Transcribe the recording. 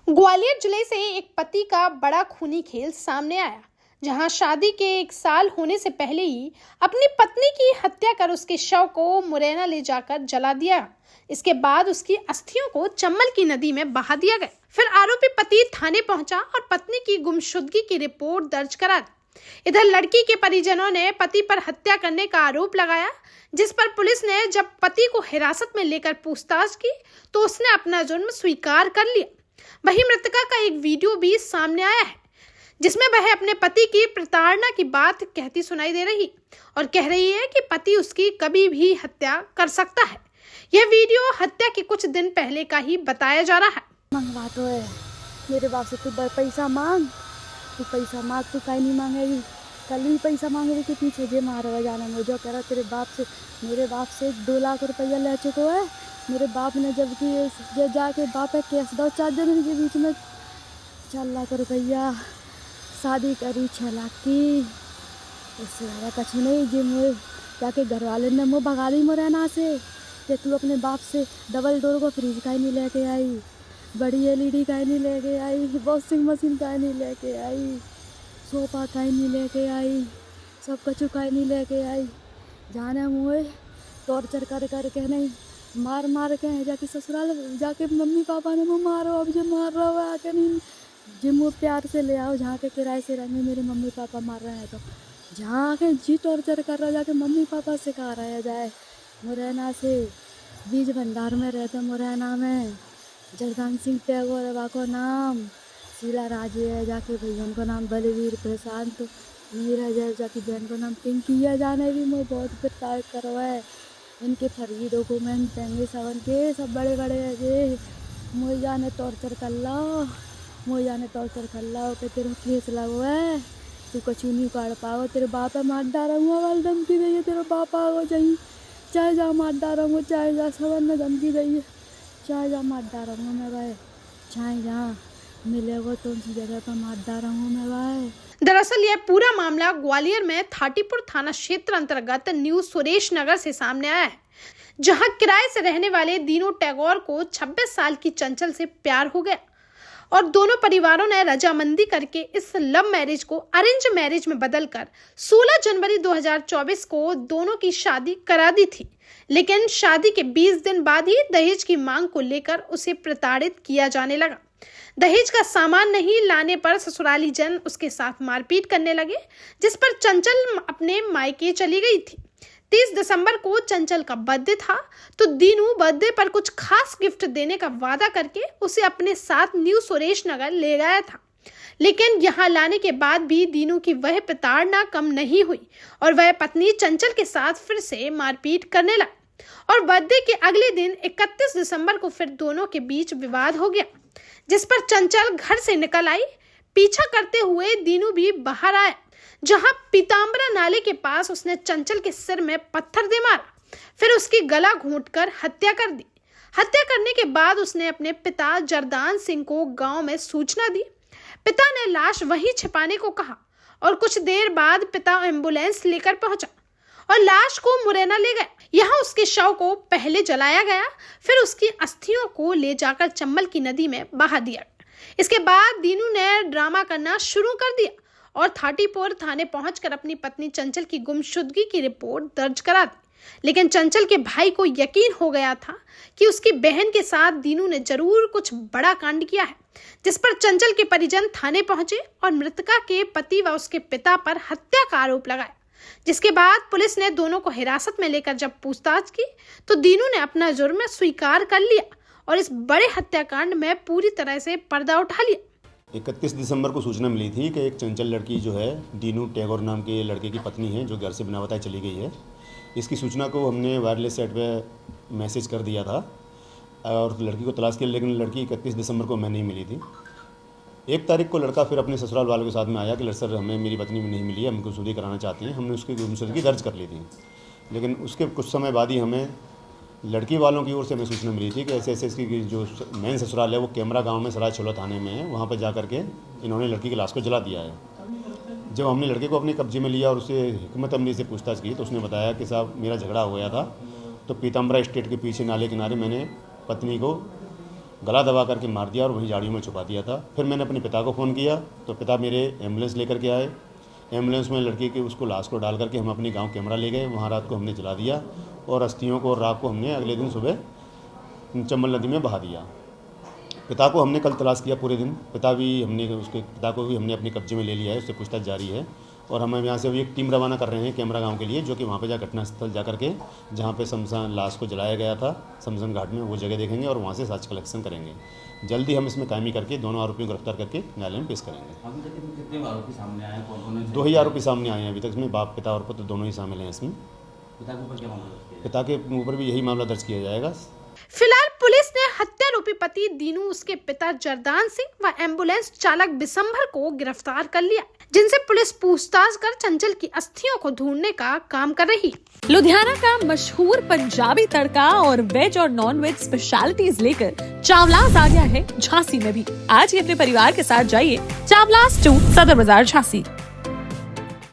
ग्वालियर जिले से एक पति का बड़ा खूनी खेल सामने आया, जहां शादी के 1 साल होने से पहले ही अपनी पत्नी की हत्या कर उसके शव को मुरैना ले जाकर जला दिया। इसके बाद उसकी अस्थियों को चम्बल की नदी में बहा दिया गया। फिर आरोपी पति थाने पहुंचा और पत्नी की गुमशुदगी की रिपोर्ट दर्ज करा दी। इधर लड़की के परिजनों ने पति पर हत्या करने का आरोप लगाया, जिस पर पुलिस ने जब पति को हिरासत में लेकर पूछताछ की तो उसने अपना जुर्म स्वीकार कर लिया। वहीं मृतका का एक वीडियो भी सामने आया है, जिसमें वह अपने पति की प्रताड़ना की बात कहती सुनाई दे रही और कह रही है कि पति उसकी कभी भी हत्या कर सकता है। यह वीडियो हत्या के कुछ दिन पहले का ही बताया जा रहा है। मंगवा तो है मेरे बाप से, तू पैसा मांग, तू पैसा मांग, तू कहीं नहीं मांगेगी। कल भी पैसा मांगे के पीछे जे मारवा जाना मुझे कह रहा तेरे बाप से, मेरे बाप से 2 लाख रुपया ले चुको है। मेरे बाप ने जबकि जाके बाप है केस 2-4 दिन के बीच में 4 लाख रुपया शादी करी 6 लाख की। इससे ज़्यादा कुछ नहीं। जी मुझे जाके घर वाले ने मुँह भगा दी मुरैना से कि तू अपने बाप से डबल डोर को फ्रिज का ही नहीं लेके आई, बड़ी LED का ही नहीं लेके आई, वॉशिंग मशीन का ही नहीं लेके आई, सोफा का ही नहीं लेके आई, सब कुछ का ही नहीं लेके आई। जाने मुझे टॉर्चर कर के नहीं मार के जाके ससुराल जाके मम्मी पापा ने मुँह मारो, अब जो मार रहा हुआ आके नहीं जी मुँह प्यार से ले आओ, जहाँ के किराए से रहेंगे मेरे मम्मी पापा मार रहे हैं तो जहाँ के जी टॉर्चर कर रहा जाके मम्मी पापा से कहा रहा जाए। मुरैना से बीज भंडार में रहते, मुरैना में जगदान सिंह टैगोर बाबा को नाम, शीला राजे है जाके भैया को नाम बलवीर प्रशांत, नीरज है जाके बहन को नाम पिंकिया। जाने भी मुझे बहुत प्रताड़ित करो है। इनके फर्जी डॉक्यूमेंट देंगे सबन के, सब बड़े बड़े है जे मुझे जाने टॉर्चर कर लो, मुझे जाने टॉर्चर कर लो कि तेरे केस लगो है, तू कछु नहीं कर पाओ, तेरे बाप मार डारूंगा वाल धमकी दी है, तेरे बाप आओ चाहिए चाहे जा मार डारूंगा, चाहे जा सबन ने धमकी दी है, चाहे जा मार डारूंगा मैं भाई, चाहे जहाँ मिलेगा तो उनकी जगह पर मार डारूंगा मैं भाई। दरअसल यह पूरा मामला ग्वालियर में थाटीपुर थाना क्षेत्र अंतर्गत न्यू सुरेश नगर से सामने आया है, जहां किराए से रहने वाले दीनू टैगोर को 26 साल की चंचल से प्यार हो गया और दोनों परिवारों ने रजामंदी करके इस लव मैरिज को अरेंज मैरिज में बदलकर 16 जनवरी 2024 को दोनों की शादी करा दी थी। लेकिन शादी के 20 दिन बाद ही दहेज की मांग को लेकर उसे प्रताड़ित किया जाने लगा। दहेज का सामान नहीं लाने पर ससुराली जन उसके साथ मारपीट करने लगे, जिस पर चंचल अपने मायके चली गई थी। 30 दिसंबर को चंचल का बर्थडे था तो दीनू बर्थडे पर कुछ खास गिफ्ट देने का वादा करके उसे अपने साथ न्यू सुरेश नगर ले गया था। लेकिन यहाँ लाने के बाद भी दीनू की वह प्रताड़ना कम नहीं हुई और वह पत्नी चंचल के साथ फिर से मारपीट करने लगा और बर्थडे के अगले दिन 31 दिसंबर को फिर दोनों के बीच विवाद हो गया, जिस पर चंचल घर से निकल आई। पीछा करते हुए दीनू भी बाहर आया, जहां पीताम्बरा नाले के पास उसने चंचल के सिर में पत्थर दे मारा, फिर उसकी गला घोंटकर हत्या कर दी। हत्या करने के बाद उसने अपने पिता जरदान सिंह को गांव में सूचना दी। पिता ने लाश वहीं छिपाने को कहा और कुछ देर बाद पिता एम्बुलेंस लेकर पहुंचा और लाश को मुरैना ले गया। यहाँ उसके शव को पहले जलाया गया, फिर उसकी अस्थियों को ले जाकर चम्बल की नदी में बहा दिया। इसके बाद दीनू ने ड्रामा करना शुरू कर दिया और थाटीपुर थाने पहुंचकर अपनी पत्नी चंचल की गुमशुदगी की रिपोर्ट दर्ज करा दी। लेकिन चंचल के भाई को यकीन हो गया था कि उसकी बहन के साथ दीनू ने जरूर कुछ बड़ा कांड किया है, जिस पर चंचल के परिजन थाने पहुंचे और मृतका के पति व उसके पिता पर हत्या का आरोप लगाया। जिसके बाद पुलिस ने दोनों को हिरासत में लेकर जब पूछताछ की तो दीनू ने अपना जुर्म स्वीकार कर लिया और इस बड़े हत्याकांड में पूरी तरह से पर्दा उठा लिया। 31 दिसंबर को सूचना मिली थी कि एक चंचल लड़की जो है दीनू टैगोर नाम के लड़के की पत्नी है, जो घर से बिना बताए चली गई है। इसकी सूचना को हमने वायरलेस सेट पे मैसेज कर दिया था और लड़की को तलाश किया, लेकिन लड़की 31 दिसंबर को हमें नहीं मिली थी। 1 तारीख को लड़का फिर अपने ससुराल वालों के साथ में आया कि सर हमें मेरी पत्नी नहीं मिली है, हम गुमशुदगी कराना चाहते हैं। हमने उसकी गुमशुदगी दर्ज कर ली थी, लेकिन उसके कुछ समय बाद ही हमें लड़की वालों की ओर से हमें सूचना मिली थी कि ऐसे ऐसे इसकी जो मेन ससुराल है वो कैमरा गांव में सराय छोला थाने में है, वहाँ पर जा कर के इन्होंने लड़की की लाश को जला दिया है। जब हमने लड़के को अपने कब्जे में लिया और उससे हिकमत अमली से पूछताछ की तो उसने बताया कि साहब मेरा झगड़ा हो गया था, तो पीताम्बरा स्टेट के पीछे नाले किनारे मैंने पत्नी को गला दबा करके मार दिया और वहीं झाड़ियों में छुपा दिया था। फिर मैंने अपने पिता को फ़ोन किया तो पिता मेरे एम्बुलेंस लेकर के आए। एम्बुलेंस में लड़की के उसको लाश को डाल करके हम अपने गांव कैमरा ले गए। वहाँ रात को हमने जला दिया और अस्थियों को और राख को हमने अगले दिन सुबह चंबल नदी में बहा दिया। पिता को हमने कल तलाश किया पूरे दिन। पिता को भी हमने अपने कब्जे में ले लिया है, उससे पूछताछ जारी है। और हम यहाँ से अभी एक टीम रवाना कर रहे हैं कैमरा गांव के लिए, जो कि वहाँ पे घटनास्थल जा करके जहाँ पे शमशान लाश को जलाया गया था शमशान घाट में, वो जगह देखेंगे और वहाँ से साक्ष्य कलेक्शन करेंगे। जल्दी हम इसमें कायमी करके दोनों आरोपियों को गिरफ्तार करके न्यायालय में पेश करेंगे। अभी तक कितने आरोपी सामने आए हैं? कौन-कौन? 2 ही आरोपी सामने आए हैं अभी तक। इसमें बाप, पिता और पुत्र दोनों ही शामिल हैं इसमें। पिता के ऊपर क्या मामला दर्ज किया? पिता के ऊपर भी यही मामला दर्ज किया जाएगा। फिलहाल पुलिस ने हत्यारोपी पति दीनू, उसके पिता जरदान सिंह व एम्बुलेंस चालक बिशंभर को गिरफ्तार कर लिया, जिनसे पुलिस पूछताछ कर चंचल की अस्थियों को ढूंढने का काम कर रही। लुधियाना का मशहूर पंजाबी तड़का और वेज और नॉन वेज स्पेशलिटीज लेकर चावलास आ गया है झांसी में भी। आज ही अपने परिवार के साथ जाइए चावलास 2 सदर बाजार झांसी।